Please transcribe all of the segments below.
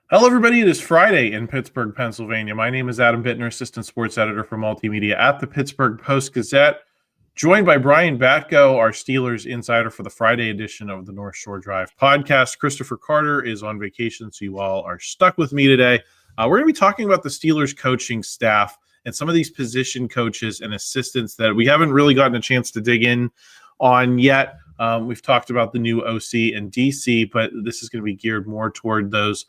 Hello, everybody. It is Friday in Pittsburgh, Pennsylvania. My name is Adam Bittner, assistant sports editor for multimedia at the Pittsburgh Post-Gazette, joined by Brian Batko, our Steelers insider for the Friday edition of the North Shore Drive podcast. Christopher Carter is on vacation, so you all are stuck with me today. We're going to be talking about the Steelers coaching staff and some of these position coaches and assistants that we haven't really gotten a chance to dig in on yet. We've talked about the new OC and DC, but this is going to be geared more toward those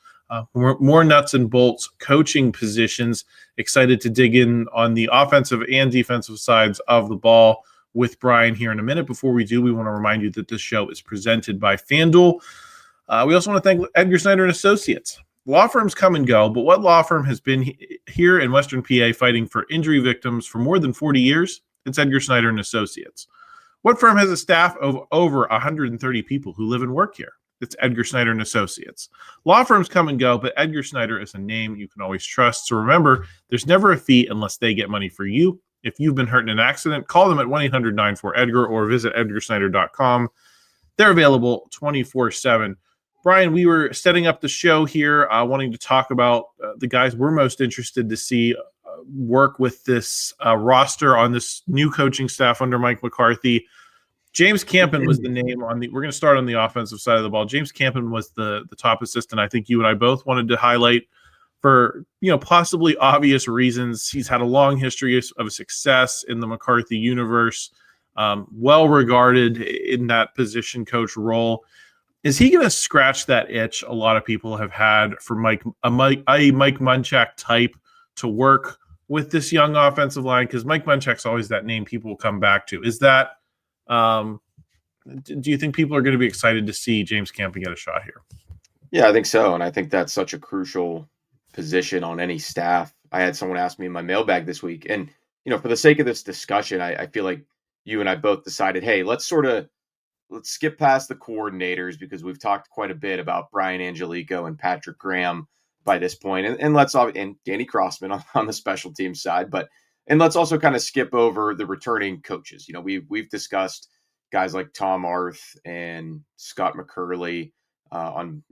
more nuts and bolts coaching positions. Excited to dig in on the offensive and defensive sides of the ball with Brian here in a minute. Before we do, we want to remind you that this show is presented by FanDuel. We also want to thank Edgar, Snyder and Associates. Law firms come and go, but what law firm has been here in Western PA fighting for injury victims for more than 40 years? It's Edgar, Snyder and Associates. What firm has a staff of over 130 people who live and work here? It's Edgar, Snyder and Associates. Law firms come and go, but Edgar Snyder is a name you can always trust. So remember, there's never a fee unless they get money for you. If you've been hurt in an accident, call them at 1-800-94-EDGAR or visit edgarsnyder.com. They're available 24/7. Brian, we were setting up the show here, wanting to talk about the guys we're most interested to see work with this roster on this new coaching staff under Mike McCarthy. James Campen was the name on the – we're going to start on the offensive side of the ball. James Campen was the top assistant I think you and I both wanted to highlight for, possibly obvious reasons. He's had a long history of success in the McCarthy universe, well-regarded in that position coach role. Is he going to scratch that itch a lot of people have had for Mike Munchak-type to work with this young offensive line? Because Mike Munchak's always that name people will come back to. Is that do you think people are going to be excited to see James Campen get a shot here? Yeah, I think so. And I think that's such a crucial position on any staff. I had someone ask me in my mailbag this week. And, for the sake of this discussion, I feel like you and I both decided, hey, let's skip past the coordinators because we've talked quite a bit about Brian Angelichio and Patrick Graham by this point. And and Danny Crossman on the special teams side. And let's also kind of skip over the returning coaches. We've discussed guys like Tom Arth and Scott McCurley on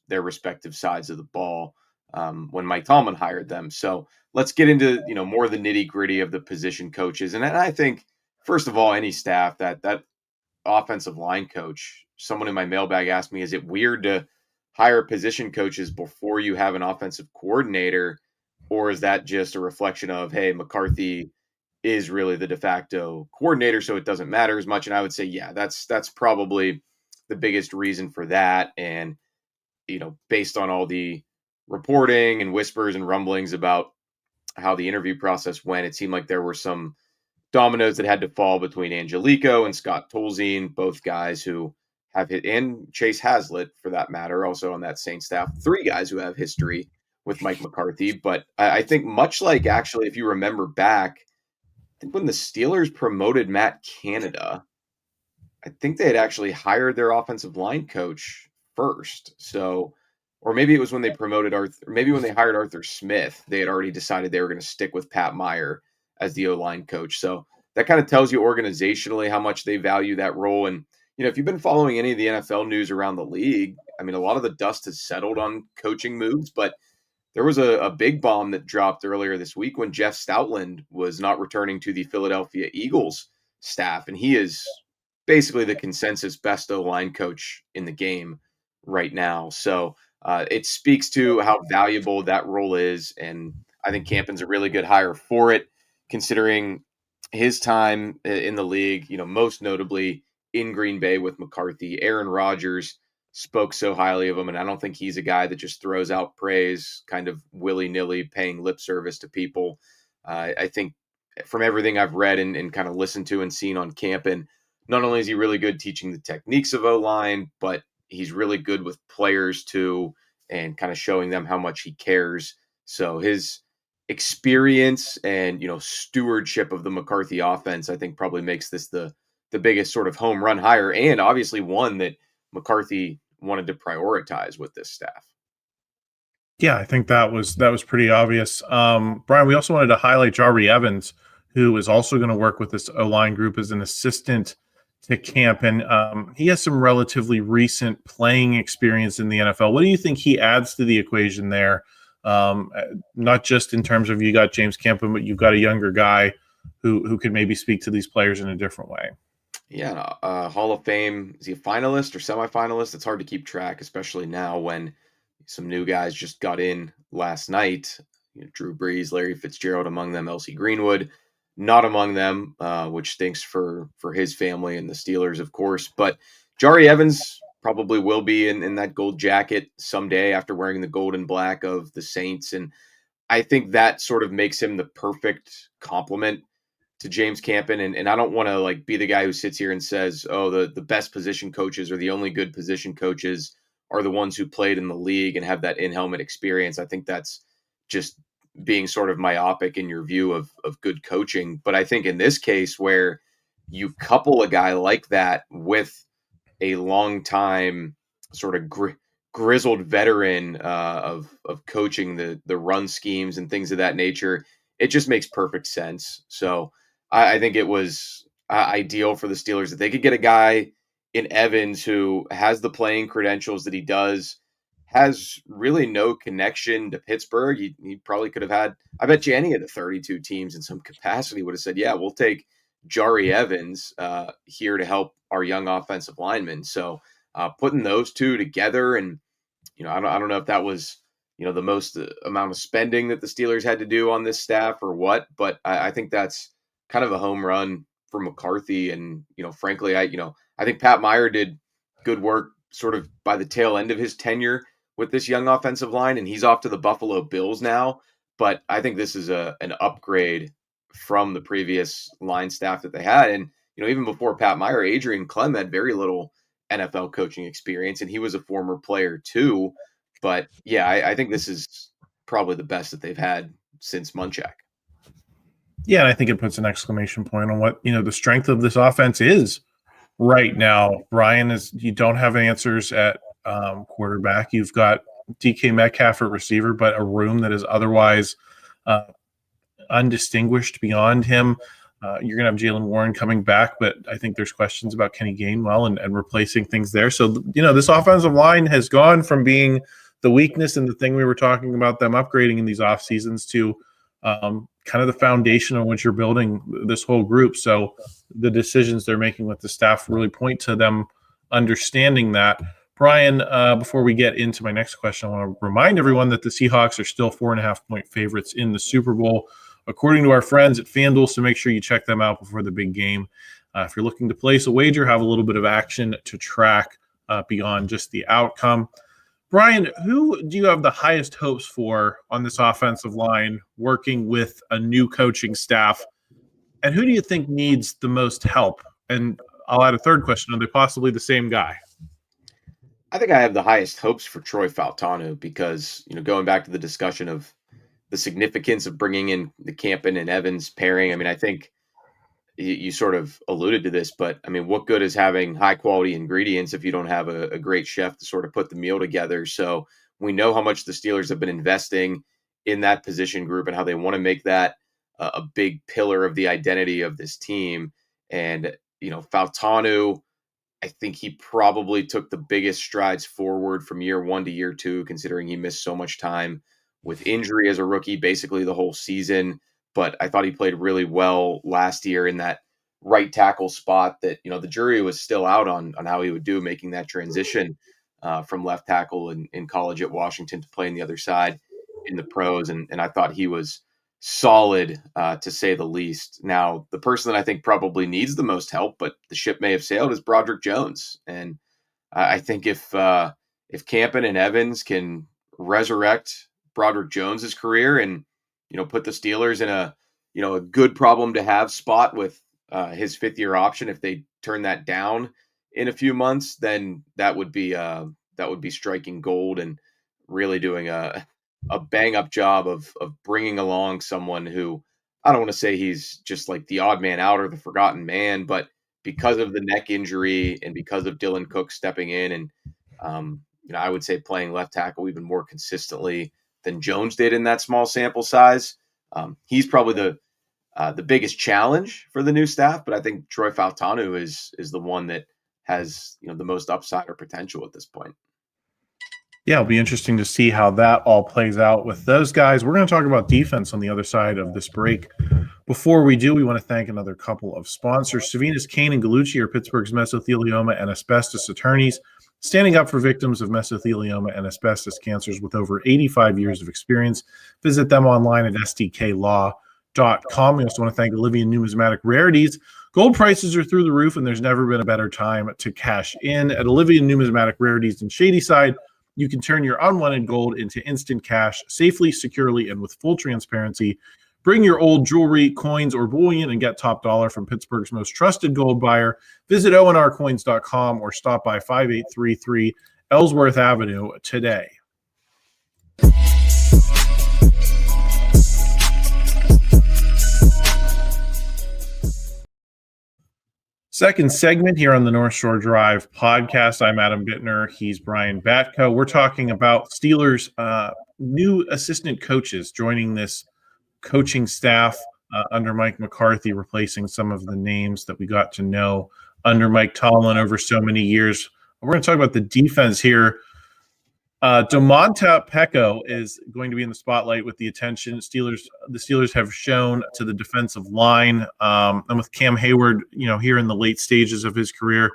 their respective sides of the ball when Mike Tomlin hired them. So let's get into more of the nitty gritty of the position coaches. And I think first of all, any staff that offensive line coach. Someone in my mailbag asked me, "Is it weird to hire position coaches before you have an offensive coordinator?" Or is that just a reflection of, hey, McCarthy is really the de facto coordinator, so it doesn't matter as much? And I would say, yeah, that's probably the biggest reason for that. And, based on all the reporting and whispers and rumblings about how the interview process went, it seemed like there were some dominoes that had to fall between Angelichio and Scott Tolzien, both guys who have hit, and Chase Hazlitt, for that matter, also on that same staff, three guys who have history with Mike McCarthy. But I think much like, actually, if you remember back, I think when the Steelers promoted Matt Canada, I think they had actually hired their offensive line coach first. So, or maybe it was when they promoted Arthur, maybe when they hired Arthur Smith, they had already decided they were going to stick with Pat Meyer as the O-line coach. So that kind of tells you organizationally how much they value that role. And, if you've been following any of the NFL news around the league, I mean, a lot of the dust has settled on coaching moves, but there was a big bomb that dropped earlier this week when Jeff Stoutland was not returning to the Philadelphia Eagles staff. And he is basically the consensus best O-line coach in the game right now. So it speaks to how valuable that role is. And I think Campen's a really good hire for it, considering his time in the league, most notably in Green Bay with McCarthy. Aaron Rodgers spoke so highly of him, and I don't think he's a guy that just throws out praise kind of willy-nilly, paying lip service to people. I think from everything I've read and kind of listened to and seen on Campen, not only is he really good teaching the techniques of O-line, but he's really good with players too, and kind of showing them how much he cares. So his experience and, stewardship of the McCarthy offense, I think probably makes this the biggest sort of home run hire, and obviously one that McCarthy wanted to prioritize with this staff. Yeah, I think that was pretty obvious. Brian, we also wanted to highlight Jahri Evans, who is also going to work with this O-line group as an assistant to Campen. He has some relatively recent playing experience in the NFL. What do you think he adds to the equation there? Not just in terms of you got James Campen, but you've got a younger guy who could maybe speak to these players in a different way. Yeah, Hall of Fame. Is he a finalist or semifinalist? It's hard to keep track, especially now when some new guys just got in last night. Drew Brees, Larry Fitzgerald among them, L.C. Greenwood not among them, which stinks for his family and the Steelers, of course. But Jahri Evans probably will be in that gold jacket someday after wearing the gold and black of the Saints. And I think that sort of makes him the perfect complement to James Campen. And I don't want to like be the guy who sits here and says, oh, the best position coaches or the only good position coaches are the ones who played in the league and have that in-helmet experience. I think that's just being sort of myopic in your view of good coaching. But I think in this case where you couple a guy like that with a long time sort of grizzled veteran of coaching the run schemes and things of that nature, it just makes perfect sense. So I think it was ideal for the Steelers that they could get a guy in Evans who has the playing credentials that he does, has really no connection to Pittsburgh. He probably could have had, I bet you any of the 32 teams in some capacity would have said, yeah, we'll take Jahri Evans here to help our young offensive linemen. So putting those two together, and I don't know if that was the most amount of spending that the Steelers had to do on this staff or what, but I think that's kind of a home run for McCarthy. And frankly, I think Pat Meyer did good work sort of by the tail end of his tenure with this young offensive line, and he's off to the Buffalo Bills now. But I think this is an upgrade from the previous line staff that they had. And, even before Pat Meyer, Adrian Clem had very little NFL coaching experience, and he was a former player too. But yeah, I think this is probably the best that they've had since Munchak. Yeah, and I think it puts an exclamation point on what, the strength of this offense is right now. Brian, you don't have answers at quarterback. You've got DK Metcalf at receiver, but a room that is otherwise undistinguished beyond him. You're going to have Jaylen Warren coming back, but I think there's questions about Kenny Gainwell and replacing things there. So, this offensive line has gone from being the weakness and the thing we were talking about them upgrading in these off seasons to kind of the foundation on which you're building this whole group. So the decisions they're making with the staff really point to them understanding that. Brian, before we get into my next question, I want to remind everyone that the Seahawks are still 4.5-point favorites in the Super Bowl, according to our friends at FanDuel, so make sure you check them out before the big game. If you're looking to place a wager, have a little bit of action to track beyond just the outcome. Brian, who do you have the highest hopes for on this offensive line working with a new coaching staff? And who do you think needs the most help? And I'll add a third question. Are they possibly the same guy? I think I have the highest hopes for Troy Fautanu because, going back to the discussion of the significance of bringing in the Campen and Evans pairing, I think you sort of alluded to this, but what good is having high quality ingredients if you don't have a great chef to sort of put the meal together? So we know how much the Steelers have been investing in that position group and how they want to make that a big pillar of the identity of this team. And, Fautanu, I think he probably took the biggest strides forward from year one to year two, considering he missed so much time with injury as a rookie, basically the whole season. But I thought he played really well last year in that right tackle spot that, the jury was still out on how he would do making that transition from left tackle in college at Washington to playing the other side in the pros. And I thought he was solid, to say the least. Now, the person that I think probably needs the most help, but the ship may have sailed, is Broderick Jones. And I think if Campen and Evans can resurrect Broderick Jones's career and put the Steelers in a good problem to have spot with his 5th-year option, if they turn that down in a few months, then that would be striking gold and really doing a bang up job of bringing along someone who, I don't want to say he's just like the odd man out or the forgotten man, but because of the neck injury and because of Dylan Cook stepping in and I would say playing left tackle even more consistently than Jones did in that small sample size. He's probably the biggest challenge for the new staff, but I think Troy Fautanu is the one that has the most upside or potential at this point. Yeah, it'll be interesting to see how that all plays out with those guys. We're going to talk about defense on the other side of this break. Before we do, we want to thank another couple of sponsors. Savinas, Kane, and Gallucci are Pittsburgh's mesothelioma and asbestos attorneys, standing up for victims of mesothelioma and asbestos cancers with over 85 years of experience. Visit them online at sdklaw.com. We also want to thank Olivia Numismatic Rarities. Gold prices are through the roof, and there's never been a better time to cash in. At Olivia Numismatic Rarities in Shadyside, you can turn your unwanted gold into instant cash safely, securely, and with full transparency. Bring your old jewelry, coins, or bullion and get top dollar from Pittsburgh's most trusted gold buyer. Visit onrcoins.com or stop by 5833 Ellsworth Avenue today. Second segment here on the North Shore Drive podcast. I'm Adam Bittner. He's Brian Batko. We're talking about Steelers' new assistant coaches joining this coaching staff under Mike McCarthy, replacing some of the names that we got to know under Mike Tomlin over so many years. We're going to talk about the defense here. Domata Peko is going to be in the spotlight with the attention the Steelers have shown to the defensive line, and with Cam Hayward, here in the late stages of his career.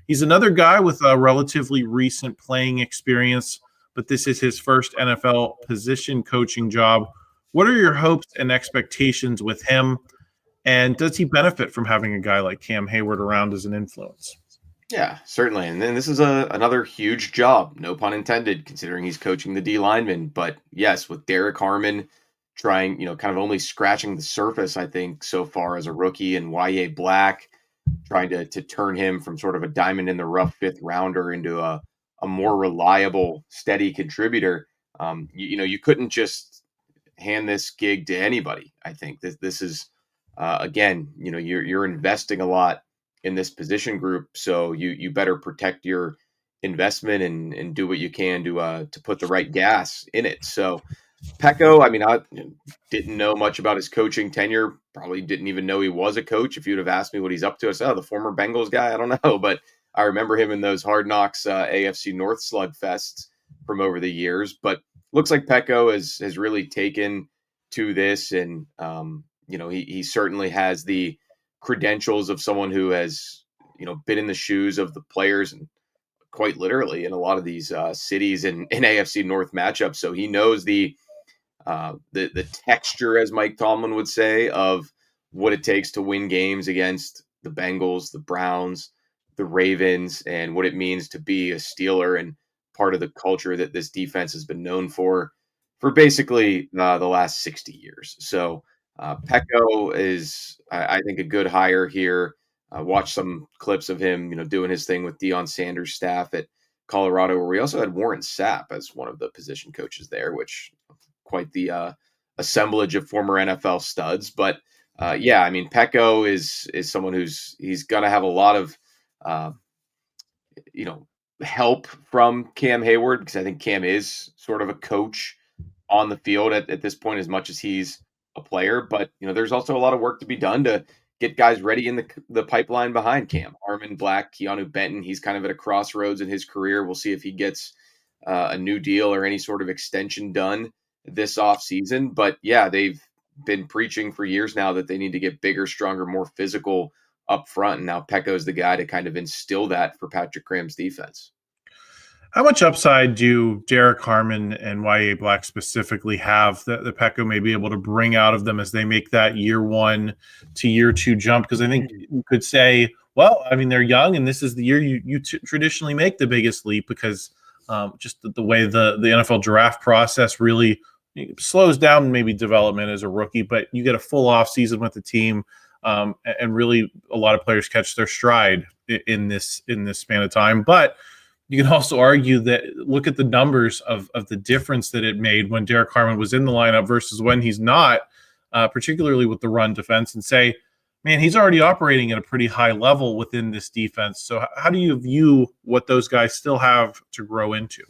He's another guy with a relatively recent playing experience, but this is his first NFL position coaching job. What are your hopes and expectations with him, and does he benefit from having a guy like Cam Hayward around as an influence? Yeah, certainly. And then this is another huge job, no pun intended, considering he's coaching the D linemen. But yes, with Derrick, Harmon trying, kind of only scratching the surface, I think, so far as a rookie, and Yahya Black trying to turn him from sort of a diamond in the rough fifth rounder into a more reliable, steady contributor. You couldn't just hand this gig to anybody. I think this is, again, you're investing a lot in this position group, so you better protect your investment and do what you can to put the right gas in it. So Peko, I didn't know much about his coaching tenure, probably didn't even know he was a coach. If you'd have asked me what he's up to, I said, the former Bengals guy, I don't know, but I remember him in those Hard Knocks AFC North slugfests from over the years. But looks like Peko has really taken to this, and he certainly has the credentials of someone who has been in the shoes of the players, and quite literally in a lot of these cities in AFC North matchups. So he knows the texture, as Mike Tomlin would say, of what it takes to win games against the Bengals, the Browns, the Ravens, and what it means to be a Steeler and part of the culture that this defense has been known for basically the last 60 years. So Peko is, I think, a good hire here. Watch some clips of him, doing his thing with Deion Sanders' staff at Colorado, where we also had Warren Sapp as one of the position coaches there, which quite the assemblage of former NFL studs. But Peko is someone he's going to have a lot of, help from Cam Hayward, because I think Cam is sort of a coach on the field at this point as much as he's a player. But there's also a lot of work to be done to get guys ready in the pipeline behind Cam. Harmon, Black, Keeanu, Benton, he's kind of at a crossroads in his career. We'll see if he gets a new deal or any sort of extension done this offseason. But yeah, they've been preaching for years now that they need to get bigger, stronger, more physical up front, and now Peko's the guy to kind of instill that for Patrick Graham's defense. How much upside do Derrick, Harmon, and Yahya Black specifically have that the Peko may be able to bring out of them as they make that year 1 to year 2 jump? Because I think you could say, well, they're young, and this is the year you traditionally make the biggest leap, because just the way the NFL draft process really slows down maybe development as a rookie, but you get a full off season with the team, and really a lot of players catch their stride in this span of time. But you can also argue that look at the numbers of the difference that it made when Derrick Harmon was in the lineup versus when he's not, particularly with the run defense, and say, man, he's already operating at a pretty high level within this defense. So how do you view what those guys still have to grow into?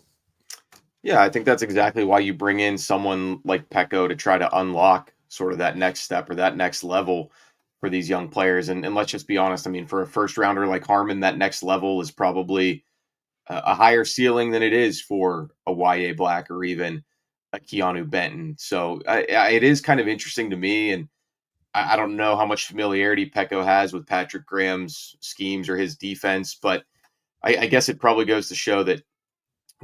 Yeah, I think that's exactly why you bring in someone like Peko to try to unlock sort of that next step or that next level for these young players. And let's just be honest. I mean, for a first rounder like Harmon, that next level is probably a higher ceiling than it is for a Yahya Black or even a Keeanu Benton. So it is kind of interesting to me. And I don't know how much familiarity Peko has with Patrick Graham's schemes or his defense, but I guess it probably goes to show that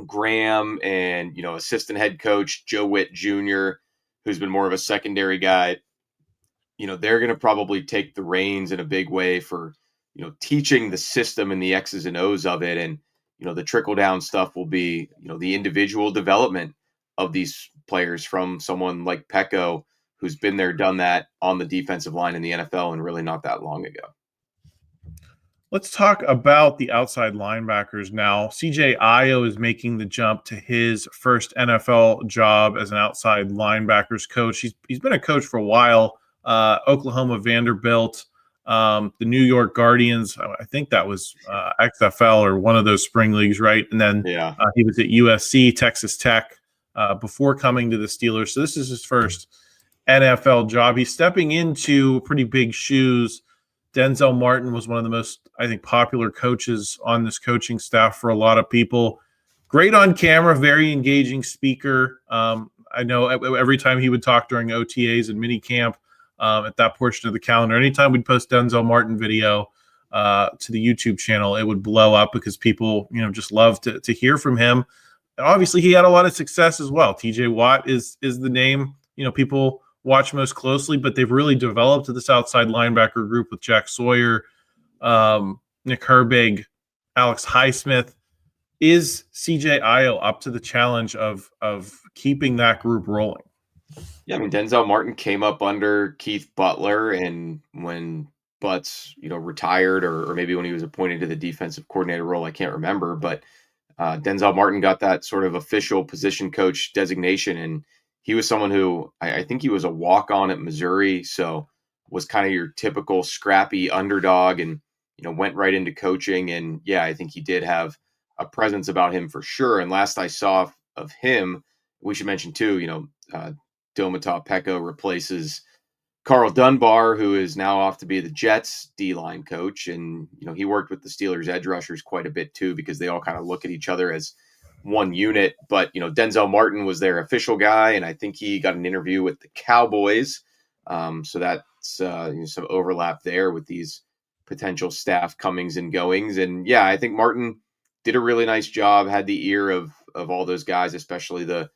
Graham and, assistant head coach Joe Witt Jr., who's been more of a secondary guy, they're going to probably take the reins in a big way for, teaching the system and the X's and O's of it. And, the trickle down stuff will be, the individual development of these players from someone like Peko, who's been there, done that on the defensive line in the NFL and really not that long ago. Let's talk about the outside linebackers now. CJ Ayo is making the jump to his first NFL job as an outside linebackers coach. He's been a coach for a while. Oklahoma, Vanderbilt, the New York Guardians. I think that was XFL or one of those spring leagues, right? And then he was at USC, Texas Tech, before coming to the Steelers. So this is his first NFL job. He's stepping into pretty big shoes. Denzel Martin was one of the most, I think, popular coaches on this coaching staff for a lot of people. Great on camera, very engaging speaker. I know every time he would talk during OTAs and mini camp at that portion of the calendar, anytime we'd post Denzel Martin video to the YouTube channel, it would blow up because people, just love to hear from him. And obviously, he had a lot of success as well. TJ Watt is the name, people watch most closely, but they've really developed this outside linebacker group with Jack Sawyer, Nick Herbig, Alex Highsmith. Is CJ Ayo up to the challenge of keeping that group rolling? Yeah, I mean, Denzel Martin came up under Keith Butler, and when Butts, retired, or maybe when he was appointed to the defensive coordinator role, I can't remember, but Denzel Martin got that sort of official position coach designation, and he was someone who I think he was a walk-on at Missouri, so was kind of your typical scrappy underdog and, went right into coaching. And yeah, I think he did have a presence about him for sure. And last I saw of him, we should mention too, Domata Peko replaces Carl Dunbar, who is now off to be the Jets D-line coach. And, he worked with the Steelers edge rushers quite a bit too, because they all kind of look at each other as one unit. But Denzel Martin was their official guy, and I think he got an interview with the Cowboys, so that's some overlap there with these potential staff comings and goings. And yeah, I think Martin did a really nice job, had the ear of all those guys, especially the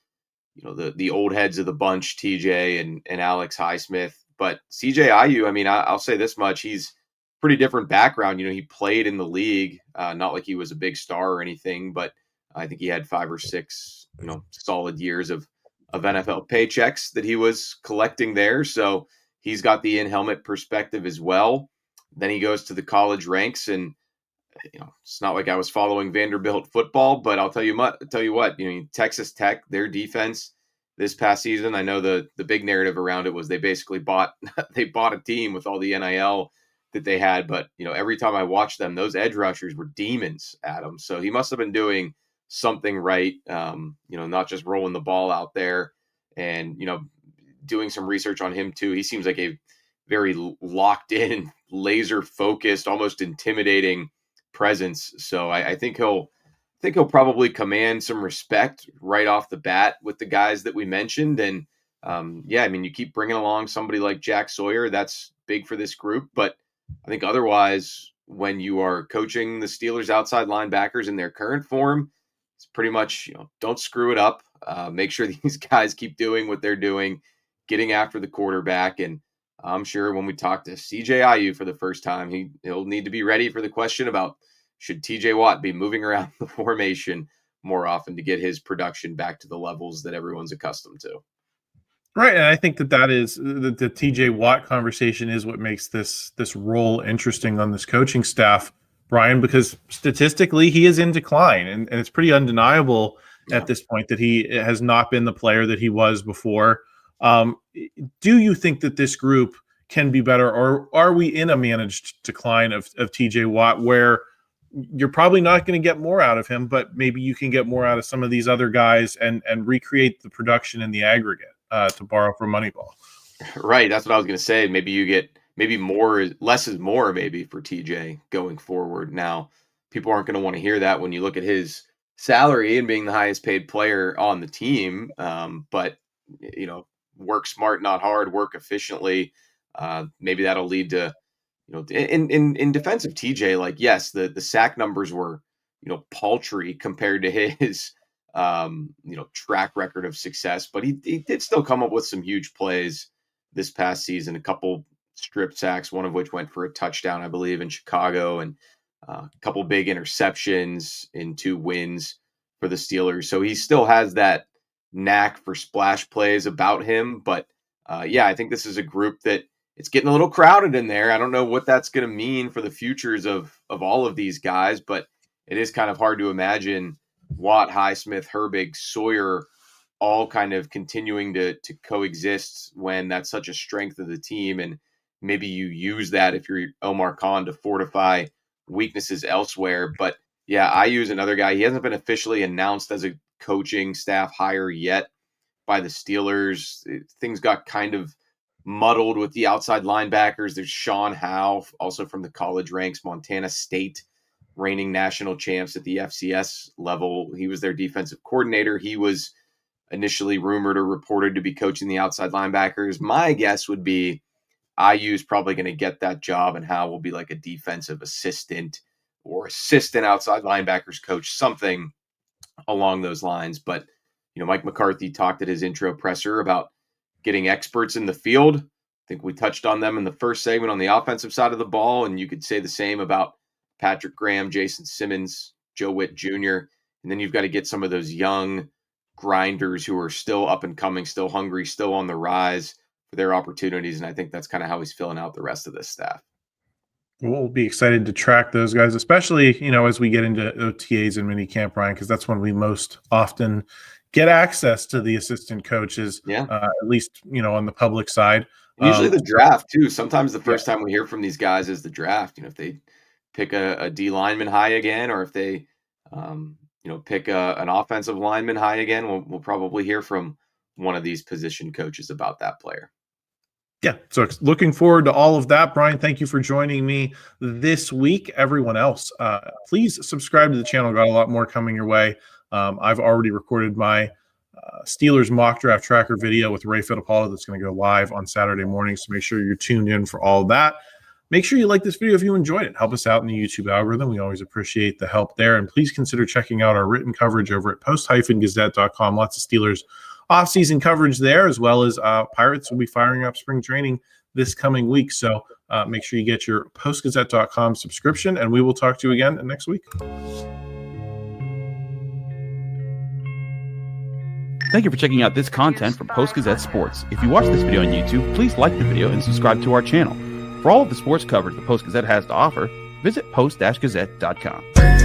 old heads of the bunch, TJ and Alex Highsmith. But CJ Ayo, I mean, I'll say this much, he's pretty different background. He played in the league, not like he was a big star or anything, but I think he had 5 or 6, solid years of NFL paychecks that he was collecting there. So he's got the in-helmet perspective as well. Then he goes to the college ranks, and it's not like I was following Vanderbilt football, but I'll tell you what, Texas Tech, their defense this past season, I know the big narrative around it was they basically bought a team with all the NIL that they had. But every time I watched them, those edge rushers were demons, Adam. So he must have been doing something right, not just rolling the ball out there. And doing some research on him too, he seems like a very locked in, laser focused, almost intimidating presence. So I think he'll probably command some respect right off the bat with the guys that we mentioned. And you keep bringing along somebody like Jack Sawyer, that's big for this group. But I think otherwise, when you are coaching the Steelers outside linebackers in their current form, it's pretty much, don't screw it up. Make sure these guys keep doing what they're doing, getting after the quarterback. And I'm sure when we talk to CJ Ayo for the first time, he'll need to be ready for the question about should TJ Watt be moving around the formation more often to get his production back to the levels that everyone's accustomed to. Right, and I think that is the TJ Watt conversation is what makes this role interesting on this coaching staff, Brian, because statistically he is in decline, and it's pretty undeniable at this point that he has not been the player that he was before. Do you think that this group can be better, or are we in a managed decline of TJ Watt where you're probably not going to get more out of him, but maybe you can get more out of some of these other guys and recreate the production in the aggregate, to borrow from Moneyball? Right. That's what I was going to say. Maybe you get less is more maybe for TJ going forward. Now, people aren't going to want to hear that when you look at his salary and being the highest paid player on the team. But, work smart, not hard, work efficiently. Maybe that'll lead to, in defense of TJ, like, yes, the sack numbers were, paltry compared to his, track record of success, but he did still come up with some huge plays this past season, a couple strip sacks, one of which went for a touchdown, I believe, in Chicago, and a couple big interceptions in 2 wins for the Steelers. So he still has that knack for splash plays about him. But I think this is a group that it's getting a little crowded in there. I don't know what that's going to mean for the futures of all of these guys, but it is kind of hard to imagine Watt, Highsmith, Herbig, Sawyer all kind of continuing to coexist when that's such a strength of the team. And maybe you use that if you're Omar Khan to fortify weaknesses elsewhere. But I use another guy. He hasn't been officially announced as a coaching staff hire yet by the Steelers. Things got kind of muddled with the outside linebackers. There's Sean Howe, also from the college ranks, Montana State, reigning national champs at the FCS level. He was their defensive coordinator. He was initially rumored or reported to be coaching the outside linebackers. My guess would be IU's probably going to get that job, and Howe will be like a defensive assistant or assistant outside linebackers coach, something along those lines. But, Mike McCarthy talked at his intro presser about getting experts in the field. I think we touched on them in the first segment on the offensive side of the ball, and you could say the same about Patrick Graham, Jason Simmons, Joe Witt Jr., and then you've got to get some of those young grinders who are still up and coming, still hungry, still on the rise for their opportunities. And I think that's kind of how he's filling out the rest of this staff. We'll be excited to track those guys, especially, as we get into OTAs and minicamp, Ryan, because that's when we most often get access to the assistant coaches, at least, on the public side. Usually the draft, too. Sometimes the first time we hear from these guys is the draft. If they pick a D lineman high again, or if they pick an offensive lineman high again, we'll probably hear from one of these position coaches about that player. Yeah, so looking forward to all of that. Brian, thank you for joining me this week. Everyone else, please subscribe to the channel. Got a lot more coming your way. I've already recorded my Steelers mock draft tracker video with Ray Fittipaldi that's going to go live on Saturday morning, so make sure you're tuned in for all of that. Make sure you like this video if you enjoyed it. Help us out in the YouTube algorithm. We always appreciate the help there. And please consider checking out our written coverage over at post-gazette.com. Lots of Steelers off-season coverage there, as well as Pirates will be firing up spring training this coming week. So make sure you get your postgazette.com subscription, and we will talk to you again next week. Thank you for checking out this content from Post-Gazette Sports. If you watch this video on YouTube, please like the video and subscribe to our channel. For all of the sports coverage the Post-Gazette has to offer, visit post-gazette.com.